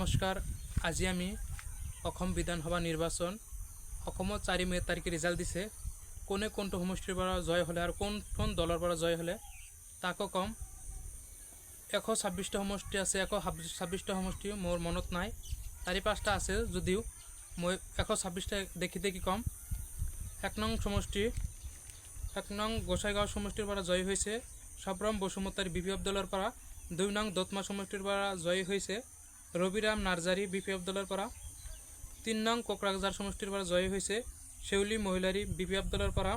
নমস্কাৰ। আজি আমি অসম বিধানসভা নিৰ্বাচন 4 মে তাৰিখে ৰিজাল্ট দিছে। কোনে কোনটো সমষ্টিৰ পৰা জয় হ'লে আৰু কোন দলৰ পৰা জয় হ'লে তাকো কম। 126টা সমষ্টি আছে, 126টা সমষ্টি মোৰ মনত নাই, 4-5টা আছে যদিও মই 126টা দেখি কম। 1 নং সমষ্টি 1 নং গোসাইগাঁও সমষ্টিৰ পৰা জয় হৈছে সব্ৰম বসুমতাৰী বিপিএফ দলৰ পৰা। 2 নং দতমা সমষ্টিৰ পৰা জয় হৈছে ৰবিৰাম নাৰ্জাৰী বিপিএফ দলৰ পৰা। 3 নং কোকৰাঝাৰ সমষ্টিৰ পৰা জয় হৈছে শেউলি মহিলাৰী বিপিএফ দলৰ পৰা।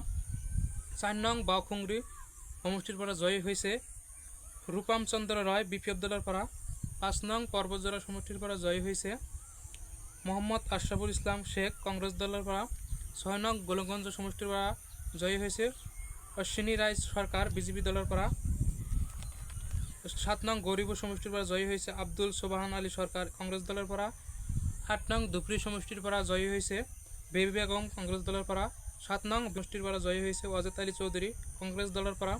4 নং বাওখুংৰি সমষ্টিৰ পৰা জয় হৈছে ৰূপাম চন্দ্ৰ ৰয় বিপিএফ দলৰ পৰা। 5 নং পৰ্বতজোৰা সমষ্টিৰ পৰা জয় হৈছে মোহাম্মদ আশৰাফুল ইছলাম শেখ কংগ্ৰেছ দলৰ পৰা। 6 নং গোলগঞ্জ সমষ্টিৰ পৰা জয় হৈছে অশ্বিনী ৰায় সৰকাৰ বিজেপি দলৰ পৰা। 7 নং গৌৰীপুৰ সমষ্টিৰ পৰা জয় হৈছে আব্দুল সোবাহান আলী সৰকাৰ কংগ্ৰেছ দলৰ পৰা। 8 নং ধুবৰী সমষ্টিৰ পৰা জয় হৈছে বেবী বেগম কংগ্ৰেছ দলৰ পৰা। 7 নং সমষ্টিৰ পৰা জয় হৈছে ৱাজেদ আলী চৌধুৰী কংগ্ৰেছ দলৰ পৰা।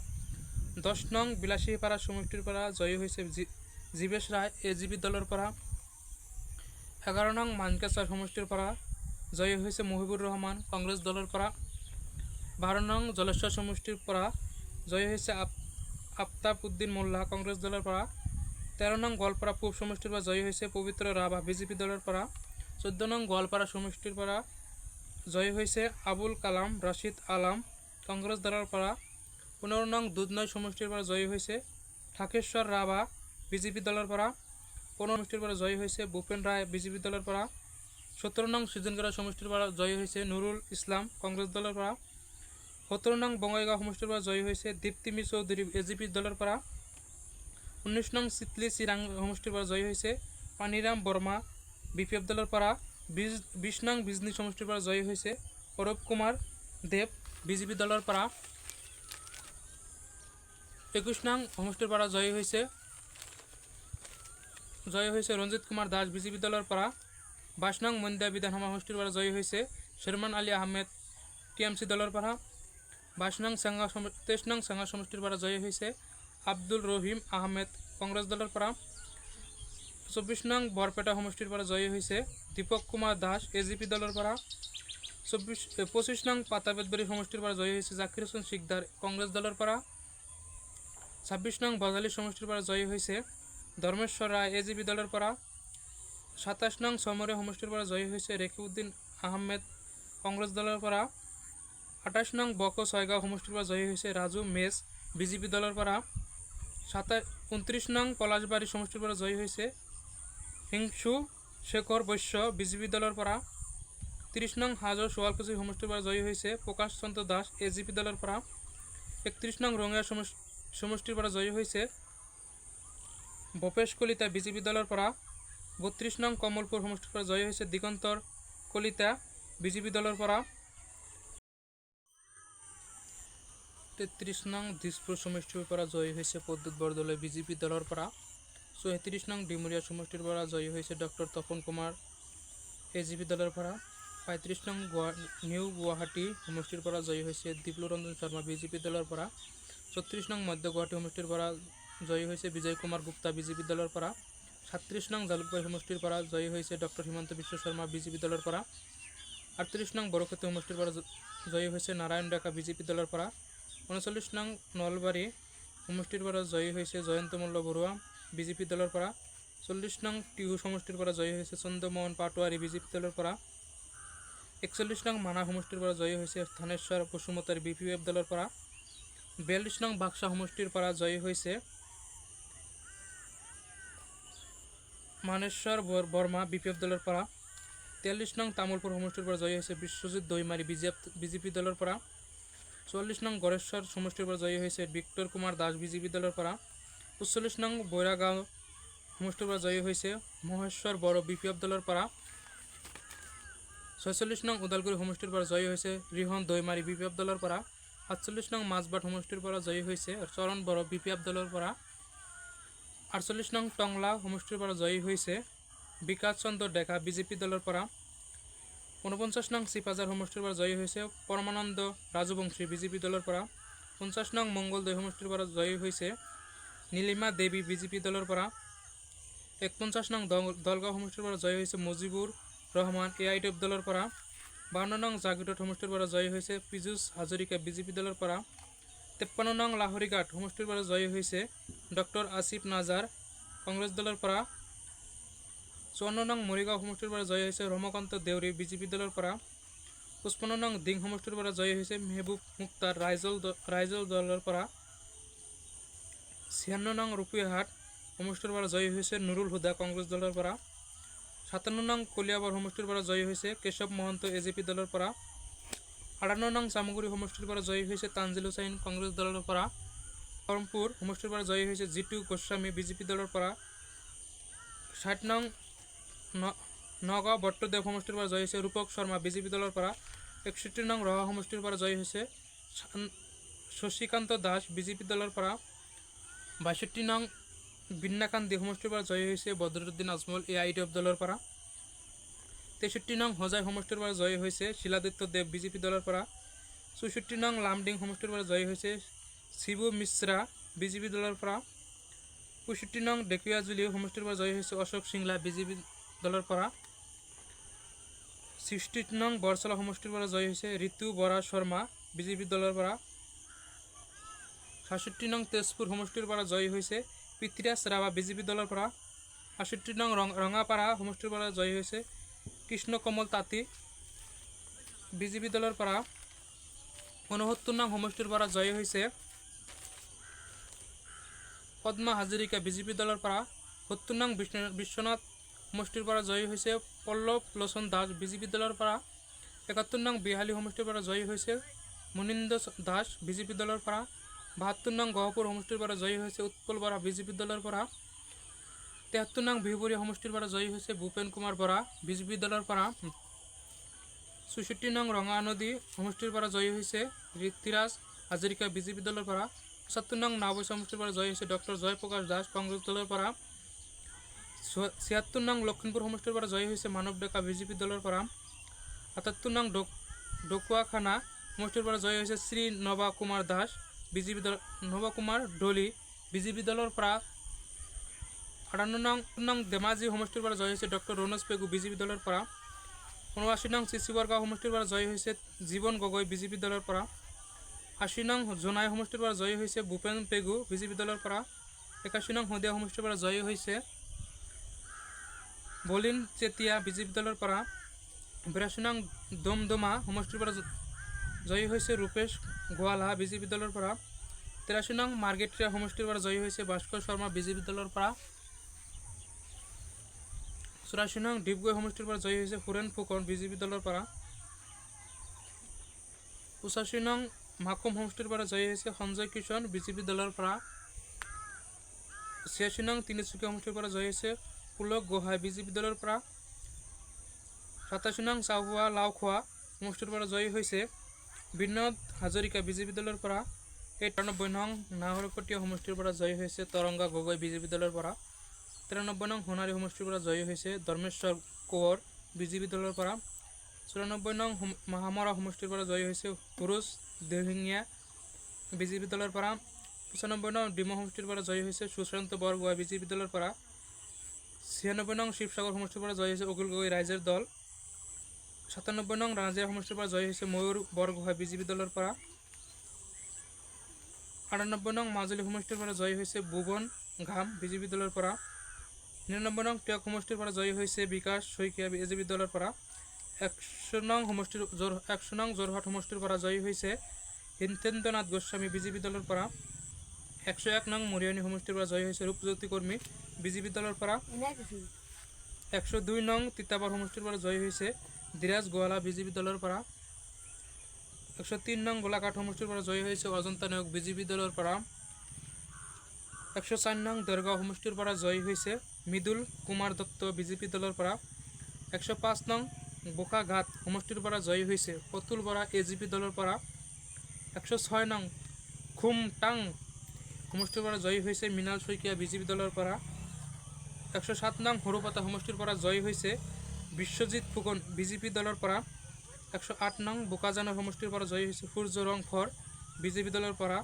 10 নং বিলাসীপাৰা সমষ্টিৰ পৰা জয় হৈছে জীৱেশ ৰায় এজিপি দলৰ পৰা। 11 নং মানকাছাৰ সমষ্টিৰ পৰা জয় হৈছে মহিবুৰ ৰহমান কংগ্ৰেছ দলৰ পৰা। 12 নং জলেশ্বৰ সমষ্টিৰ পৰা জয় হৈছে আফতাব উদ্দিন মোল্লা কংগ্ৰেছ দলৰ পৰা। 13 নং গোৱালপাৰা পূব সমষ্টিৰ পৰা জয় হৈছে পবিত্ৰ ৰাভা বিজেপি দলৰ পৰা। 14 নং গোৱালপাৰা সমষ্টিৰ পৰা জয় হৈছে আবুল কালাম ৰাছিদ আলম কংগ্ৰেছ দলৰ পৰা। 15 নং দুধনৈ সমষ্টিৰ পৰা জয় হৈছে ঠাকেশ্বৰ ৰাভা বিজেপি দলৰ পৰা। 15 সমষ্টিৰ পৰা জয় হৈছে ভূপেন ৰায় বিজেপি দলৰ পৰা। 17 নং সুজনগড় সমষ্টিৰ পৰা জয় হৈছে নুৰুল ইছলাম কংগ্ৰেছ দলৰ পৰা। 17 নং বঙাইগাঁও সমষ্টিৰ পৰা জয় হৈছে দীপ্তিমী চৌধুৰী এজিপি দলৰ পৰা। 19 নং চিতলি চিৰাং সমষ্টিৰ পৰা জয় হৈছে পানীৰাম বৰ্মা বিপিএফ দলৰ পৰা। 20 নং বিজনী সমষ্টিৰ পৰা জয় হৈছে অৰূপ কুমাৰ দেৱ বিজেপি দলৰ পৰা। 21 নং সমষ্টিৰ পৰা জয় হৈছে ৰঞ্জিত কুমাৰ দাস বিজেপি দলৰ পৰা। 22 নং মন্দিয়া বিধানসভা সমষ্টিৰ পৰা জয় হৈছে শ্বেৰমান আলী আহমেদ টিএমচি দলৰ পৰা। 23 নং চেঙা সমষ্টিৰ পৰা জয় হৈছে আব্দুল ৰহিম আহমেদ কংগ্ৰেছ দলৰ পৰা। 24 নং বৰপেটা সমষ্টিৰ পৰা জয় হৈছে দীপক কুমাৰ দাস এজিপি দলৰ পৰা। 25 নং পাটাবেতবাৰী সমষ্টিৰ পৰা জয় হৈছে জাকিৰ হোসেন সিকদাৰ কংগ্ৰেছ দলৰ পৰা। 26 নং বজালী সমষ্টিৰ পৰা জয় হৈছে ধৰ্মেশ্বৰ ৰায় এজিপি দলৰ পৰা। 27 নং চমৰীয়া সমষ্টিৰ পৰা জয় হৈছে ৰেকিউদ্দিন আহমেদ কংগ্ৰেছ দলৰ পৰা। 28 নং বকো ছয়গাঁও সমষ্টিৰ পৰা জয় হৈছে ৰাজু মেজ বিজেপি দলৰ পৰা। 29 নং পলাশবাৰী সমষ্টিৰ পৰা জয় হৈছে হিংসু শেখৰ বৈশ্য বিজেপি দলৰ পৰা। 30 নং হাজো শুৱালকুছি সমষ্টিৰ পৰা জয় হৈছে প্ৰকাশ চন্দ্ৰ দাস এজিপি দলৰ পৰা। 31 নং ৰঙিয়া সমষ্টিৰ পৰা জয় হৈছে ভূপেশ কলিতা বিজেপি দলৰ পৰা। 32 নং কমলপুৰ সমষ্টিৰ পৰা জয় হৈছে দিগন্তৰ কলিতা বিজেপি দলৰ পৰা। 33 নং দিছপুৰ সমষ্টিৰ পৰা জয় হৈছে প্ৰদ্যুৎ বৰদলৈ বিজেপি দলৰ পৰা। 34 নং ডিমৰীয়া সমষ্টিৰ পৰা জয় হৈছে ডক্টৰ তপন কুমাৰ এজিপি দলৰ পৰা। 35 নং নিউ গুৱাহাটী সমষ্টিৰ পৰা জয় হৈছে দীপলু ৰঞ্জন শৰ্মা বিজেপি দলৰ পৰা। 34 নং মধ্য গুৱাহাটী সমষ্টিৰ পৰা জয় হৈছে বিজয় কুমাৰ গুপ্তা বিজেপি দলৰ পৰা। 37 নং জালুকবাৰী সমষ্টিৰ পৰা জয় হৈছে ডক্টৰ হিমন্ত বিশ্ব শৰ্মা বিজেপি দলৰ পৰা। 38 নং বৰক্ষেত্ৰী সমষ্টিৰ পৰা জয় হৈছে নাৰায়ণ ডেকা বিজেপি দলৰ পৰা। 39 নং নলবাৰী সমষ্টিৰ পৰা জয় হৈছে জয়ন্ত মল্ল বৰুৱা বিজেপি দলৰ পৰা। 40 নং টিহু সমষ্টিৰ পৰা জয় হৈছে চন্দ্ৰমোহন পাটোৱাৰী বিজেপি দলৰ পৰা। 41 নং মানাহ সমষ্টিৰ পৰা জয় হৈছে থানেশ্বৰ বসুমতাৰী বিপিএফ দলৰ পৰা। 42 নং বাক্সা সমষ্টিৰ পৰা জয় হৈছে মানেশ্বৰ বৰ্মা বিপিএফ দলৰ পৰা। 43 নং তামুলপুৰ সমষ্টিৰ পৰা জয় হৈছে বিশ্বজিৎ দৈমাৰী বিজেপি দলৰ পৰা। 44 নং গড়েশ্বৰ সমষ্টিৰ পৰা জয় হৈছে বিক্টৰ কুমাৰ দাস বিজেপি দলৰ পৰা। 45 নং বৈৰাগাঁও সমষ্টিৰ পৰা জয় হৈছে মহেশ্বৰ বড়ো বিপিএফ দলৰ পৰা। 46 নং ওদালগুৰি সমষ্টিৰ পৰা জয় হৈছে ৰিহন দৈমাৰী বিপিএফ দলৰ পৰা। 48 নং মাজবাট সমষ্টিৰ পৰা জয় হৈছে চৰণ বড়ো বিপিএফ দলৰ পৰা। 48 নং টংলা সমষ্টিৰ পৰা জয় হৈছে বিকাশ চন্দ্ৰ ডেকা বিজেপি দলৰ পৰা। 49 নং চিপাঝাৰ সমষ্টিৰ পৰা জয় হৈছে পৰমানন্দ ৰাজবংশী বিজেপি দলৰ পৰা। 50 নং মংগলদৈ সমষ্টিৰ পৰা জয় হৈছে নীলিমা দেৱী বিজেপি দলৰ পৰা। 51 নং দলগাঁও সমষ্টিৰ পৰা জয়ী হৈছে মুজিবুৰ ৰহমান AITF দলৰ পৰা। 52 নং জাগিৰোড সমষ্টিৰ পৰা জয়ী হৈছে পীযুষ হাজৰিকা BJP দলৰ পৰা। 53 নং লাহৰীঘাট সমষ্টিৰ পৰা জয়ী হৈছে ডক্টৰ আসিফ নাজাৰ কংগ্ৰেছ দলৰ পৰা। 54 নং মৰিগাঁও সমষ্টিৰ পৰা জয়ী হৈছে ৰমাকান্ত দেউৰী BJP দলৰ পৰা। 55 নং দিং সমষ্টিৰ পৰা জয়ী হৈছে মেহবুব মুক্তাৰ ৰাইজল দলৰ পৰা। 56 নং ৰূপীহাট সমষ্টিৰ পৰা জয়ী হৈছে নুৰুল হুদা কংগ্ৰেছ দলৰ পৰা। 57 নং কলিয়াবৰ সমষ্টিৰ পৰা জয়ী হৈছে কেশৱ মহন্ত AJP দলৰ পৰা। 58 নং জামুগুৰি সমষ্টিৰ পৰা জয়ী হৈছে তানজিল হুছেইন কংগ্ৰেছ দলৰ পৰা। বহৰমপুৰ সমষ্টিৰ পৰা জয়ী হৈছে জিতু গোস্বামী BJP দলৰ পৰা। 60 নং নগাঁও বট্টদেৱ সমষ্টিৰ পৰা জয়ী হৈছে ৰূপক শৰ্মা BJP দলৰ পৰা। 61 নং ৰহা সমষ্টিৰ পৰা জয়ী হৈছে শশীকান্ত দাস BJP দলৰ পৰা। 62 নং বিন্নাকান্দি সমষ্টিৰ পৰা জয়ী হৈছে বদৰুদ্দিন আজমল AITF দলৰ পৰা। 63 নং হোজাই সমষ্টিৰ পৰা জয়ী হৈছে শিলাদিত্য দেৱ BJP দলৰ পৰা। 64 নং লামডিং সমষ্টিৰ পৰা জয়ী হৈছে শিবু মিশ্ৰা BJP দলৰ পৰা। 65 নং ডেকুয়াজুলি সমষ্টিৰ পৰা জয়ী হৈছে অশোক সিংলা BJP দলৰ পৰা। 60 নং বৰচলা সমষ্টিৰ পৰা জয়ী হৈছে ঋতু বৰা শৰ্মা BJP দলৰ পৰা। 67 নং তেজপুৰ সমষ্টিৰ পৰা জয়ী হৈছে পৃথ্বীৰাজ ৰাভা BJP দলৰ পৰা। 68 নং ৰঙাপাৰা সমষ্টিৰ পৰা জয়ী হৈছে কৃষ্ণ কমল তাঁতী BJP দলৰ পৰা। 69 নং সমষ্টিৰ পৰা জয়ী হৈছে পদ্মা হাজৰিকা BJP দলৰ পৰা। 70 নং বিশ্বনাথ সমষ্টিৰ পৰা জয়ী হৈছে পল্লৱ লোচন দাস BJP দলৰ পৰা। 71 নং বিহালী সমষ্টিৰ পৰা জয়ী হৈছে মুনিন্দ্ৰ দাস BJP দলৰ পৰা। 72 নং গহপুৰ সমষ্টিৰ পৰা জয়ী হৈছে উৎপল বৰা BJP দলৰ পৰা। 73 নং বিহুপুৰীয়া সমষ্টিৰ পৰা জয়ী হৈছে ভূপেন কুমাৰ বৰা BJP দলৰ পৰা। 64 নং ৰঙানদী সমষ্টিৰ পৰা জয়ী হৈছে ঋতুৰাজ হাজৰিকা BJP দলৰ পৰা। 75 নং নাওবৈচা সমষ্টিৰ পৰা জয়ী হৈছে ডক্টৰ জয়প্ৰকাশ দাস কংগ্ৰেছ দলৰ পৰা। 76 নং লখিমপুৰ সমষ্টিৰ পৰা জয়ী হৈছে মানৱ ডেকা BJP দলৰ পৰা। 78 নং ডকুৱাখানা সমষ্টিৰ পৰা জয়ী হৈছে শ্ৰী নৱা কুমাৰ দাস BJP নৱা কুমাৰ ডলি BJP দলৰ পৰা। 58 নং ধেমাজি সমষ্টিৰ পৰা জয়ী হৈছে ডক্টৰ ৰণোজ পেগু BJP দলৰ পৰা। 79 নং চিচিবৰগাঁও সমষ্টিৰ পৰা জয়ী হৈছে জীৱন গগৈ BJP দলৰ পৰা। 80 নং জোনাই সমষ্টিৰ পৰা জয়ী হৈছে ভূপেন পেগু BJP দলৰ পৰা। 81 নং শদিয়া সমষ্টিৰ পৰা জয়ী হৈছে বলিন চেতিয়া BJP দলৰ পৰা। 82 নং দমদমা সমষ্টিৰ পৰা জয়ী হৈছে ৰূপেশ গোৱালা BJP দলৰ পৰা। 83 নং মাৰ্গেট্ৰিয়া সমষ্টিৰ পৰা জয়ী হৈছে ভাস্কৰ শৰ্মা BJP দলৰ পৰা। 84 নং ডিগবৈ সমষ্টিৰ পৰা জয়ী হৈছে সুৰেন ফুকন BJP দলৰ পৰা। 85 নং মাকুম সমষ্টিৰ পৰা জয়ী হৈছে সঞ্জয় কিষণ BJP দলৰ পৰা। 86 নং তিনিচুকীয়া সমষ্টিৰ পৰা জয়ী হৈছে পুলক গোহাঁই BJP দলৰ পৰা। 87 নং চাবুৱা লাওখোৱা সমষ্টিৰ পৰা জয়ী হৈছে বিনোদ হাজৰিকা BJP দলৰ পৰা। 93 নং নাহৰকটীয়া সমষ্টিৰ পৰা জয়ী হৈছে তৰংগা গগৈ BJP দলৰ পৰা। 93 নং সোণাৰী সমষ্টিৰ পৰা জয়ী হৈছে ধৰ্মেশ্বৰ কোঁৱৰ BJP দলৰ পৰা। 94 নং মাহামৰা সমষ্টিৰ পৰা জয়ী হৈছে সুৰুজ দেহিঙীয়া BJP দলৰ পৰা। 95 নং ডিমৌ সমষ্টিৰ পৰা জয়ী হৈছে সুশান্ত বৰগোহাঁই BJP দলৰ পৰা। 96 নং শিৱসাগৰ সমষ্টিৰ পৰা জয়ী হৈছে অখিল গগৈ ৰাইজৰ দল। 97 নং ৰাজিয়া সমষ্টিৰ পৰা জয়ী হৈছে ময়ূৰ বৰগোহাঁই BJP দলৰ পৰা। 98 নং মাজুলী সমষ্টিৰ পৰা জয়ী হৈছে ভুৱন ঘাম BJP দলৰ পৰা। 99 নং টিয়ক সমষ্টিৰ পৰা জয়ী হৈছে বিকাশ শইকীয়া AJP দলৰ পৰা। 100 নং যোৰহাট সমষ্টিৰ পৰা জয়ী হৈছে হিতেন্দ্ৰনাথ গোস্বামী BJP দলৰ পৰা। 101 নং মৰিয়নি সমষ্টিৰ পৰা জয়ী হৈছে ৰূপজ্যোতি কৰ্মী BJP দলৰ পৰা। 102 নং তিতাবৰ সমষ্টিৰ পৰা জয়ী হৈছে ধীৰাজ গোৱালা BJP দলৰ পৰা। 103 নং গোলাঘাট সমষ্টিৰ পৰা জয়ী হৈছে অজন্তা নায়ক BJP দলৰ পৰা। 104 নং দৰগাঁও সমষ্টিৰ পৰা জয়ী হৈছে মৃদুল কুমাৰ দত্ত BJP দলৰ পৰা। 105 নং বোকাঘাট সমষ্টিৰ পৰা জয়ী হৈছে অতুল বৰা AJP দলৰ পৰা। 106 নং খুমটাং সমষ্টিৰ পৰা জয়ী হৈছে মৃণাল শইকীয়া BJP দলৰ পৰা। 107 নং সৰুপতা সমষ্টিৰ পৰা জয়ী হৈছে বিশ্বজিৎ ফুকন BJP দলৰ পৰা। 108 নং বোকাজানৰ সমষ্টিৰ পৰা জয়ী হৈছে সূৰ্য ৰংফৰ BJP দলৰ পৰা।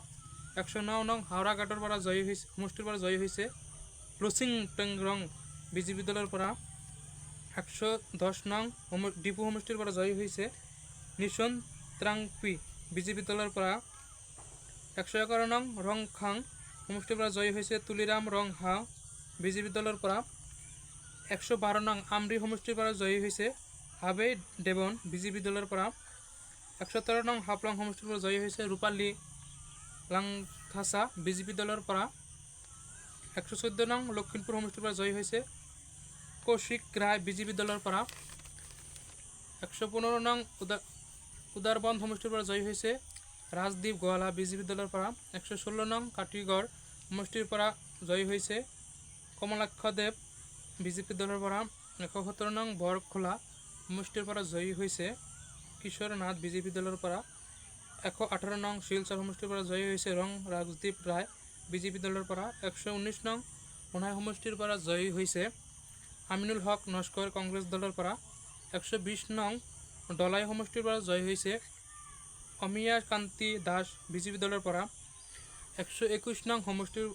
109 নং হাওৰাঘাটৰ পৰা সমষ্টিৰ পৰা জয়ী হৈছে লুচিং টেংৰং বিজেপি দলৰ পৰা 110 নং ডিপু সমষ্টিৰ পৰা জয়ী হৈছে নিশন ত্ৰাংপি বিজেপি দলৰ পৰা। 111 নং ৰংখাং সমষ্টিৰ পৰা জয়ী হৈছে তুলিৰাম ৰংহা বিজেপি দলৰ পৰা। 112 নং আমৰি সমষ্টিৰ পৰা জয়ী হৈছে হাবে দেৱন বিজেপি দলৰ পৰা। 113 নং হাফলং সমষ্টিৰ পৰা জয়ী হৈছে ৰূপালী লাংথাচা বিজেপি দলৰ পৰা। 114 নং লখিমপুৰ সমষ্টিৰ পৰা জয়ী হৈছে কৌশিক ৰায় বিজেপি দলৰ পৰা। 115 নং উদাৰবন্দ সমষ্টিৰ পৰা জয়ী হৈছে ৰাজদীপ গোৱালা বিজেপি দলৰ পৰা। 116 নং কাটিগড় সমষ্টিৰ পৰা জয়ী হৈছে কমলাক্ষ দেৱ বিজেপি দলৰ পৰা। 117 নং বৰখোলা সমষ্টিৰ পৰা জয়ী হৈছে কিশোৰ নাথ বিজেপি দলৰ পৰা। 118 নং শিলচৰ সমষ্টিৰ পৰা জয়ী হৈছে ৰং ৰাজদীপ ৰায় বিজেপি দলৰ পৰা। 119 নং সোণাই সমষ্টিৰ পৰা জয়ী হৈছে আমিনুল হক নস্কৰ কংগ্ৰেছ দলৰ পৰা। 120 নং দলাই সমষ্টিৰ পৰা জয়ী হৈছে অমিয়া কান্তি দাস বিজেপি দলৰ পৰা। 121 নং সমষ্টিৰ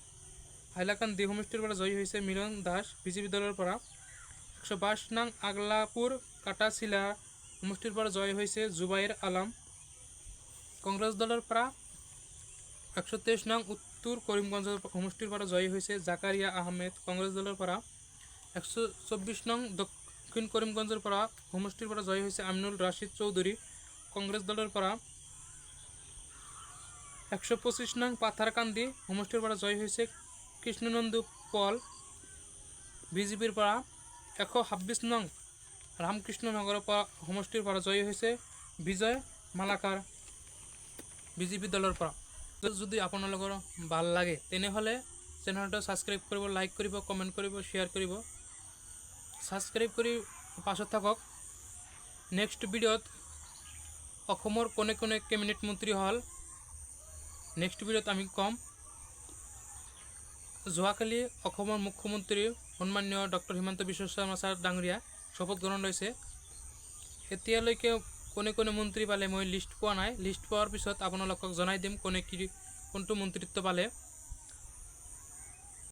হাইলাকান্দি সমষ্টিৰ পৰা জয়ী হৈছে মিলন দাস বিজেপি দলৰ পৰা। 122 নং আগলাপুৰ কাটাচিলা সমষ্টিৰ পৰা জয়ী হৈছে জুবাইৰ আলম কংগ্ৰেছ দলৰ পৰা। 123 নং উত্তৰ কৰিমগঞ্জ সমষ্টিৰ পৰা জয়ী হৈছে জাকাৰিয়া আহমেদ কংগ্ৰেছ দলৰ পৰা। 124 নং দক্ষিণ কৰিমগঞ্জৰ পৰা সমষ্টিৰ পৰা জয়ী হৈছে আমিনুল ৰাছিদ চৌধুৰী কংগ্ৰেছ দলৰ পৰা। 125 নং পাথাৰকান্দি সমষ্টিৰ পৰা জয়ী হৈছে কৃষ্ণনন্দু পল বিজেপিৰ পৰা। 126 নং ৰামকৃষ্ণ নগৰ সমষ্টিৰ পৰা জয়ী হৈছে বিজয় মালাকাৰ বিজেপি দলৰ পৰা। যদি আপোনালোকৰ ভাল লাগে তেনেহ'লে চেনেলটো ছাবস্ক্ৰাইব কৰিব, লাইক কৰিব, কমেণ্ট কৰিব, শ্বেয়াৰ কৰিব। ছাবস্ক্ৰাইব কৰি পাছত থাকক। নেক্সট ভিডিঅ'ত অসমৰ কোনে কোনে কেবিনেট মন্ত্ৰী হ'ল নেক্সট ভিডিঅ'ত আমি ক'ম। যোৱাকালি অসমৰ মুখ্যমন্ত্ৰী সন্মানীয় ডক্টৰ হিমন্ত বিশ্ব শৰ্মা ছাৰ ডাঙৰীয়া শপত গ্ৰহণ লৈছে। এতিয়ালৈকে কোনে কোনে মন্ত্ৰী পালে মই লিষ্ট পোৱা নাই। লিষ্ট পোৱাৰ পিছত আপোনালোকক জনাই দিম কোনে কোনটো মন্ত্ৰিত্ব পালে।